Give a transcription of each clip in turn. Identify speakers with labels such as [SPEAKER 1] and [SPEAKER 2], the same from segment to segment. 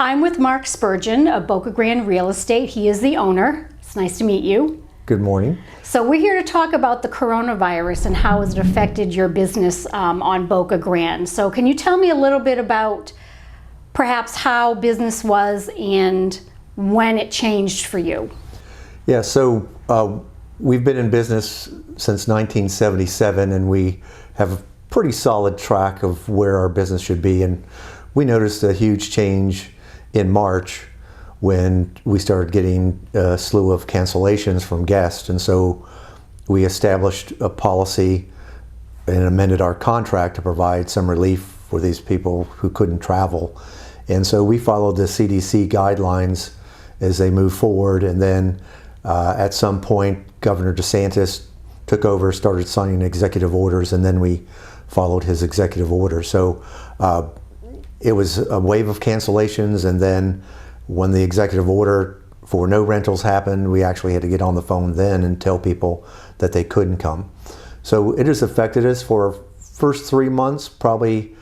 [SPEAKER 1] I'm with Mark Spurgeon of Boca Grande Real Estate. He is the owner. It's nice to meet you.
[SPEAKER 2] Good morning.
[SPEAKER 1] So we're here to talk about the coronavirus and how has it affected your business on Boca Grande. So can you tell me a little bit about perhaps how business was and when it changed for you?
[SPEAKER 2] Yeah, so we've been in business since 1977, and we have a pretty solid track of where our business should be. And we noticed a huge change in March when we started getting a slew of cancellations from guests. And so we established a policy and amended our contract to provide some relief for these people who couldn't travel. And so we followed the CDC guidelines as they move forward. And then at some point, Governor DeSantis took over, started signing executive orders, and then we followed his executive order. So it was a wave of cancellations, and then when the executive order for no rentals happened, we actually had to get on the phone then and tell people that they couldn't come. So it has affected us for first 3 months, probably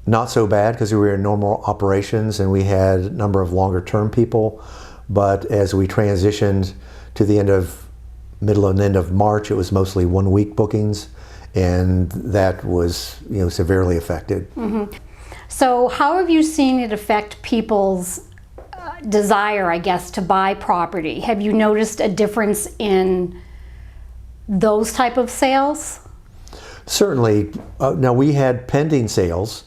[SPEAKER 2] not so bad because we were in normal operations and we had a number of longer term people. But as we transitioned to the middle and end of March, it was mostly 1 week bookings, and that was severely affected.
[SPEAKER 1] Mm-hmm. So how have you seen it affect people's desire, I guess, to buy property? Have you noticed a difference in those type of sales?
[SPEAKER 2] Certainly. Now we had pending sales,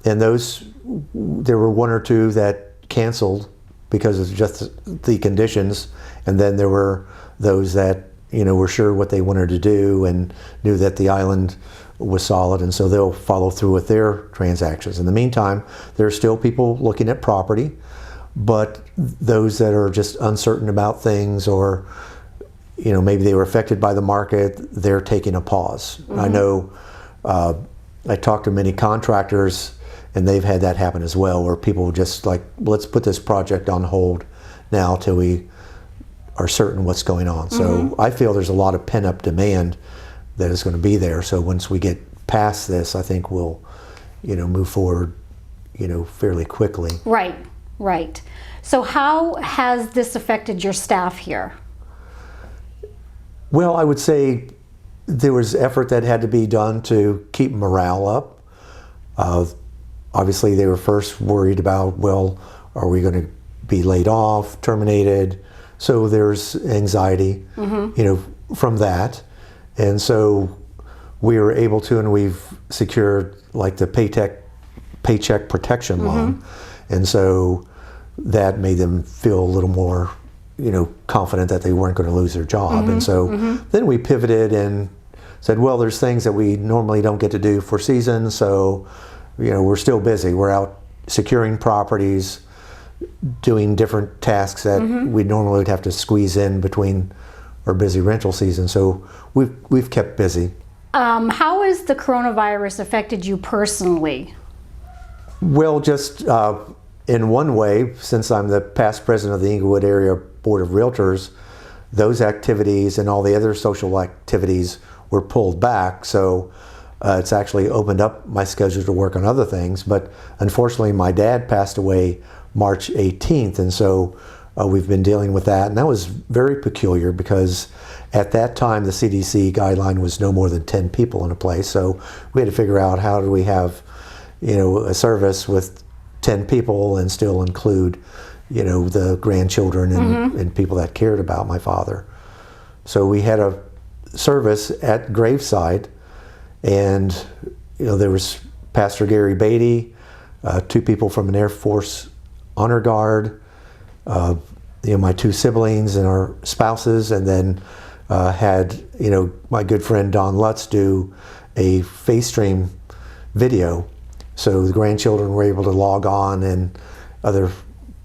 [SPEAKER 2] and there were 1 or 2 that canceled because of just the conditions, and then there were those that were sure what they wanted to do and knew that the island was solid, and so they'll follow through with their transactions. In the meantime, there are still people looking at property, but those that are just uncertain about things, or maybe they were affected by the market, they're taking a pause. Mm-hmm. I know I talked to many contractors, and they've had that happen as well, where people just like, let's put this project on hold now till we are certain what's going on. Mm-hmm. So I feel there's a lot of pent-up demand that is going to be there. So once we get past this, I think we'll move forward fairly quickly.
[SPEAKER 1] Right. So how has this affected your staff here?
[SPEAKER 2] Well, I would say there was effort that had to be done to keep morale up. Obviously, they were first worried about, well, are we going to be laid off, terminated? So there's anxiety, mm-hmm. From that. And so we were able to, and we've secured like the paycheck protection mm-hmm. loan. And so that made them feel a little more, confident that they weren't going to lose their job. Mm-hmm. And so mm-hmm. then we pivoted and said, well, there's things that we normally don't get to do for seasons. So, we're still busy. We're out securing properties, doing different tasks that mm-hmm. we normally would have to squeeze in between our busy rental season. So we've kept busy.
[SPEAKER 1] How has the coronavirus affected you personally?
[SPEAKER 2] Well, just in one way, since I'm the past president of the Inglewood Area Board of Realtors, those activities and all the other social activities were pulled back. So it's actually opened up my schedule to work on other things. But unfortunately, my dad passed away March 18th, and so we've been dealing with that. And that was very peculiar because at that time, the CDC guideline was no more than 10 people in a place. So we had to figure out how do we have, a service with 10 people and still include, the grandchildren and, mm-hmm. and people that cared about my father. So we had a service at graveside, and, there was Pastor Gary Beatty, 2 people from an Air Force honor guard, my 2 siblings and our spouses, and then had my good friend Don Lutz do a face stream video, so the grandchildren were able to log on, and other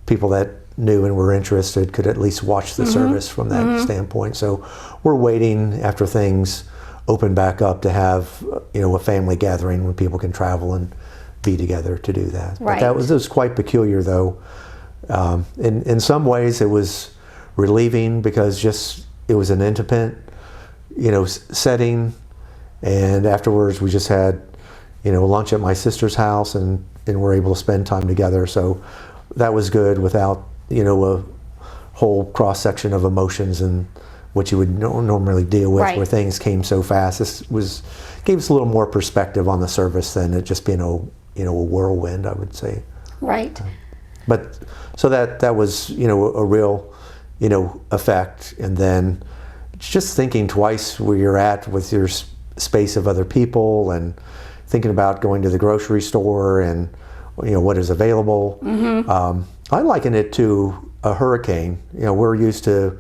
[SPEAKER 2] people that knew and were interested could at least watch the mm-hmm. service from that mm-hmm. standpoint. So we're waiting after things open back up to have a family gathering when people can travel and be together to do that.
[SPEAKER 1] Right.
[SPEAKER 2] But that was quite peculiar, though. In some ways, it was relieving because it was an intimate, setting, and afterwards we just had, lunch at my sister's house, and were able to spend time together. So that was good without, a whole cross section of emotions and what you would normally deal with,
[SPEAKER 1] Right.
[SPEAKER 2] where things came so fast. This gave us a little more perspective on the service than it just being a whirlwind, I would say.
[SPEAKER 1] Right.
[SPEAKER 2] But so that was a real effect. And then just thinking twice where you're at with your space of other people, and thinking about going to the grocery store and what is available. I liken it to a hurricane. We're used to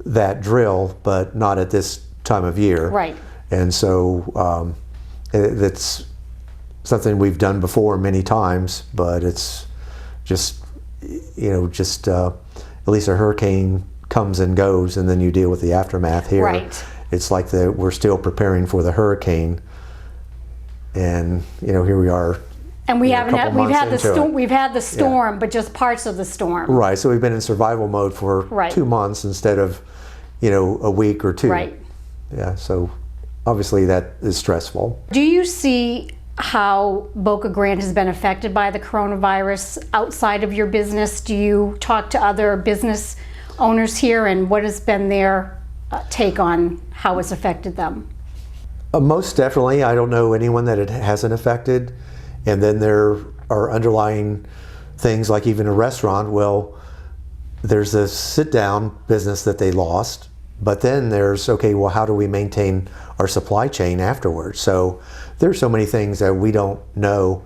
[SPEAKER 2] that drill, but not at this time of year.
[SPEAKER 1] Right.
[SPEAKER 2] And so it's something we've done before many times, but it's just at least a hurricane comes and goes, and then you deal with the aftermath. Here,
[SPEAKER 1] Right.
[SPEAKER 2] it's like we're still preparing for the hurricane, and here we are.
[SPEAKER 1] And we
[SPEAKER 2] a
[SPEAKER 1] haven't
[SPEAKER 2] couple
[SPEAKER 1] had, we've
[SPEAKER 2] months
[SPEAKER 1] had the
[SPEAKER 2] into it.
[SPEAKER 1] storm. We've had the storm, but just parts of the storm.
[SPEAKER 2] Right. So we've been in survival mode for
[SPEAKER 1] Right.
[SPEAKER 2] 2 months instead of a week or two.
[SPEAKER 1] Right.
[SPEAKER 2] Yeah. So obviously that is stressful.
[SPEAKER 1] Do you see how Boca Grande has been affected by the coronavirus outside of your business? Do you talk to other business owners here, and what has been their take on how it's affected them?
[SPEAKER 2] Most definitely. I don't know anyone that it hasn't affected. And then there are underlying things like even a restaurant. Well, there's a sit-down business that they lost, but then there's, okay, well, how do we maintain our supply chain afterwards? So there's so many things that we don't know,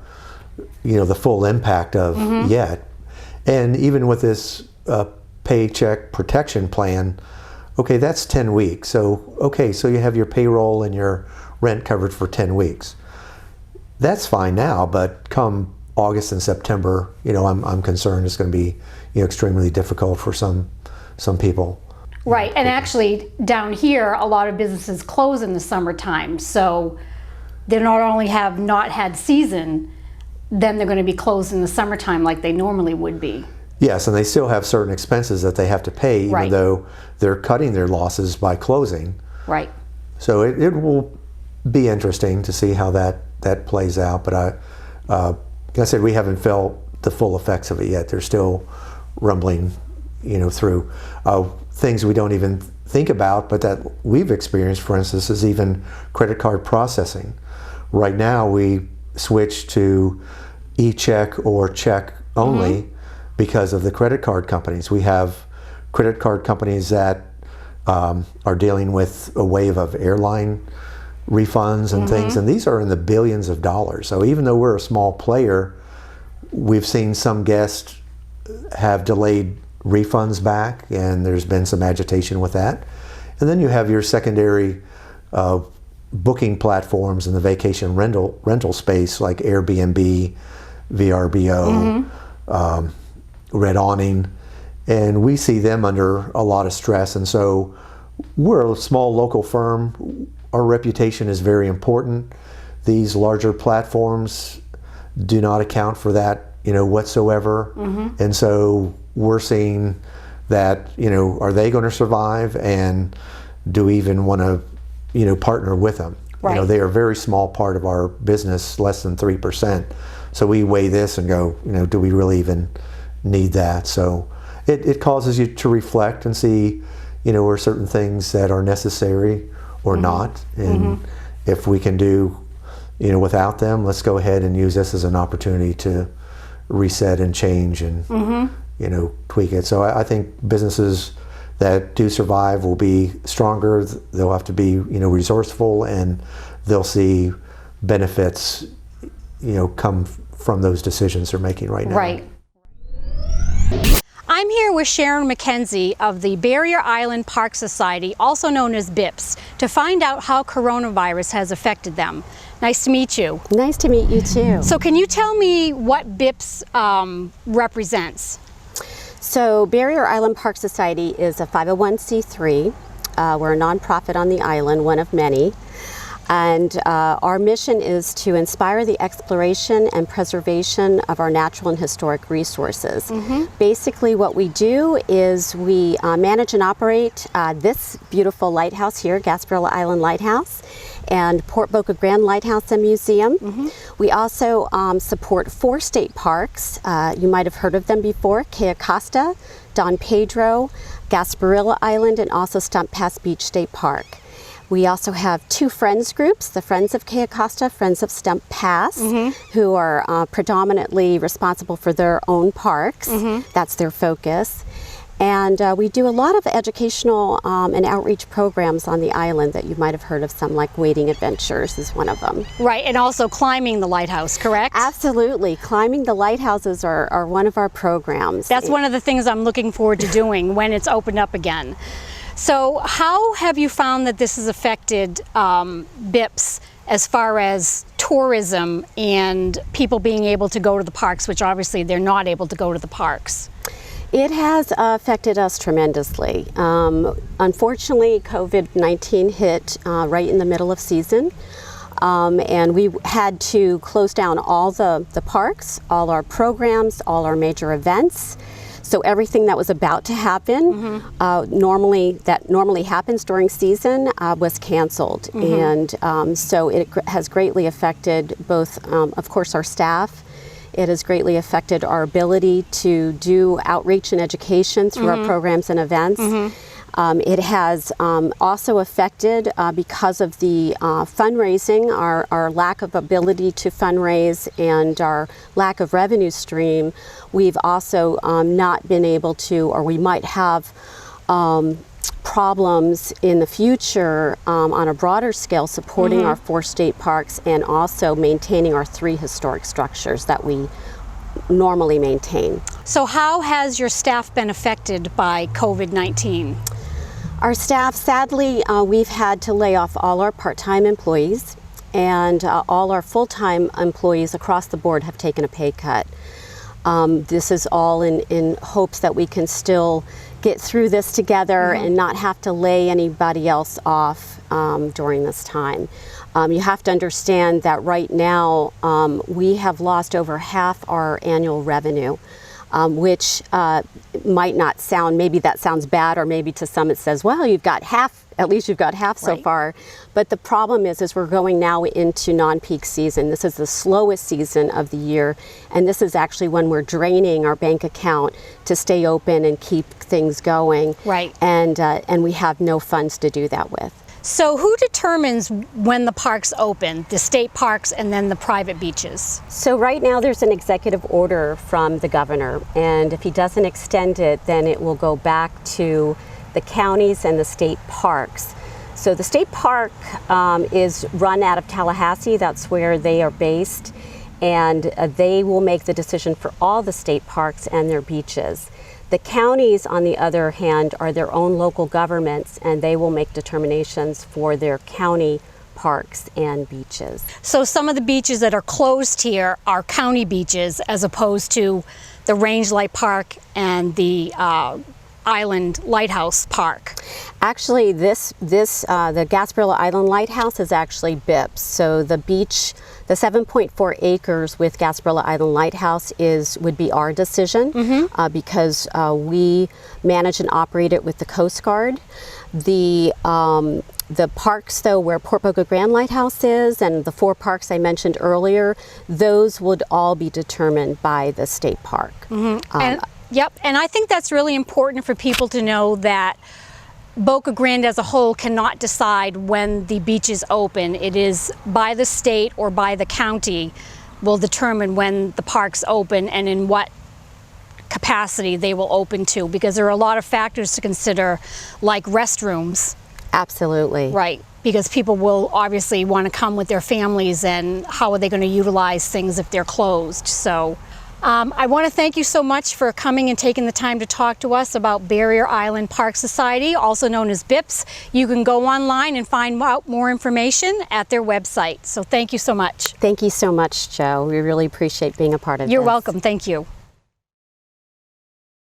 [SPEAKER 2] the full impact of yet. And even with this paycheck protection plan, okay, that's 10 weeks. So, okay, so you have your payroll and your rent covered for 10 weeks. That's fine now, but come August and September, I'm concerned it's going to be, extremely difficult for some people.
[SPEAKER 1] Right, and actually down here, a lot of businesses close in the summertime, so they not only have not had season, then they're going to be closed in the summertime like they normally would be.
[SPEAKER 2] Yes, and they still have certain expenses that they have to pay, even
[SPEAKER 1] Right.
[SPEAKER 2] though they're cutting their losses by closing.
[SPEAKER 1] Right.
[SPEAKER 2] So it will be interesting to see how that plays out. But like I said, we haven't felt the full effects of it yet. They're still rumbling, through things we don't even think about, but that we've experienced, for instance, is even credit card processing. Right now, we switched to e-check or check only because of the credit card companies. We have credit card companies that are dealing with a wave of airline refunds and things, and these are in the billions of dollars. So even though we're a small player, we've seen some guests have delayed refunds back, and there's been some agitation with that. And then you have your secondary booking platforms in the vacation rental space, like Airbnb, VRBO, Red Awning, and we see them under a lot of stress. And so we're a small local firm. Our reputation is very important. These larger platforms do not account for that, whatsoever. And so we're seeing that, are they going to survive, and do we even want to, partner with them?
[SPEAKER 1] Right.
[SPEAKER 2] They are a very small part of our business, less than 3%. So we weigh this and go, do we really even need that? So it causes you to reflect and see, are certain things that are necessary or not, and if we can do, without them, let's go ahead and use this as an opportunity to reset and change and tweak it. So I think businesses that do survive will be stronger. They'll have to be resourceful, and they'll see benefits come from those decisions they're making right now.
[SPEAKER 1] Right. I'm here with Sharon McKenzie of the Barrier Island Park Society, also known as BIPS, to find out how coronavirus has affected them. Nice to meet you.
[SPEAKER 3] Nice to meet you too.
[SPEAKER 1] So can you tell me what BIPS represents?
[SPEAKER 3] So Barrier Island Park Society is a 501c3. We're a nonprofit on the island, one of many. And our mission is to inspire the exploration and preservation of our natural and historic resources. Basically what we do is we manage and operate this beautiful lighthouse here, Gasparilla Island Lighthouse. and Port Boca Grande Lighthouse and Museum. We also support 4 state parks. You might have heard of them before: Cayo Costa, Don Pedro, Gasparilla Island, and also Stump Pass Beach State Park. We also have 2 friends groups, the Friends of Cayo Costa, Friends of Stump Pass, who are predominantly responsible for their own parks. That's their focus. And we do a lot of educational and outreach programs on the island that you might have heard of, some like Wading Adventures is one of them.
[SPEAKER 1] Right, and also climbing the lighthouse, correct?
[SPEAKER 3] Absolutely. Climbing the lighthouses are one of our programs.
[SPEAKER 1] That's one of the things I'm looking forward to doing when it's opened up again. So how have you found that this has affected BIPS as far as tourism and people being able to go to the parks, which obviously they're not able to go to the parks?
[SPEAKER 3] It has affected us tremendously. Unfortunately, COVID-19 hit right in the middle of season, and we had to close down all the parks, all our programs, all our major events. So everything that was about to happen, normally happens during season, was canceled. And so it has greatly affected both, of course, our staff. It has greatly affected our ability to do outreach and education through our programs and events. It has also affected, because of the fundraising, our lack of ability to fundraise and our lack of revenue stream. We've also not been able to, or we might have problems in the future on a broader scale supporting our 4 state parks and also maintaining our 3 historic structures that we normally maintain.
[SPEAKER 1] So how has your staff been affected by COVID-19?
[SPEAKER 3] Our staff, sadly, we've had to lay off all our part-time employees, and all our full-time employees across the board have taken a pay cut. This is all in hopes that we can still get through this together and not have to lay anybody else off during this time. You have to understand that right now we have lost over half our annual revenue. Which might not sound, maybe that sounds bad, or maybe to some it says, well, you've got half, at least you've got half so far. But the problem is we're going now into non-peak season. This is the slowest season of the year, and this is actually when we're draining our bank account to stay open and keep things going.
[SPEAKER 1] Right.
[SPEAKER 3] And we have no funds to do that with.
[SPEAKER 1] So who determines when the parks open, the state parks and then the private beaches?
[SPEAKER 3] So right now there's an executive order from the governor, and if he doesn't extend it, then it will go back to the counties and the state parks. So the state park is run out of Tallahassee. That's where they are based, and they will make the decision for all the state parks and their beaches. The counties, on the other hand, are their own local governments, and they will make determinations for their county parks and beaches.
[SPEAKER 1] So some of the beaches that are closed here are county beaches as opposed to the Range Light Park and the Island Lighthouse Park.
[SPEAKER 3] Actually, the Gasparilla Island Lighthouse is actually BIPS. So the beach, the 7.4 acres with Gasparilla Island Lighthouse would be our decision because we manage and operate it with the Coast Guard. The parks, though, where Port Boca Grande Lighthouse is, and the 4 parks I mentioned earlier, those would all be determined by the state park.
[SPEAKER 1] Yep, and I think that's really important for people to know that Boca Grande as a whole cannot decide when the beaches open. It is by the state or by the county will determine when the parks open and in what capacity they will open to, because there are a lot of factors to consider, like restrooms.
[SPEAKER 3] Absolutely.
[SPEAKER 1] Right, because people will obviously want to come with their families, and how are they going to utilize things if they're closed. So I want to thank you so much for coming and taking the time to talk to us about Barrier Island Park Society, also known as BIPS. You can go online and find out more information at their website. So thank you so much.
[SPEAKER 3] Thank you so much, Joe. We really appreciate being a part of this.
[SPEAKER 1] You're welcome. Thank you.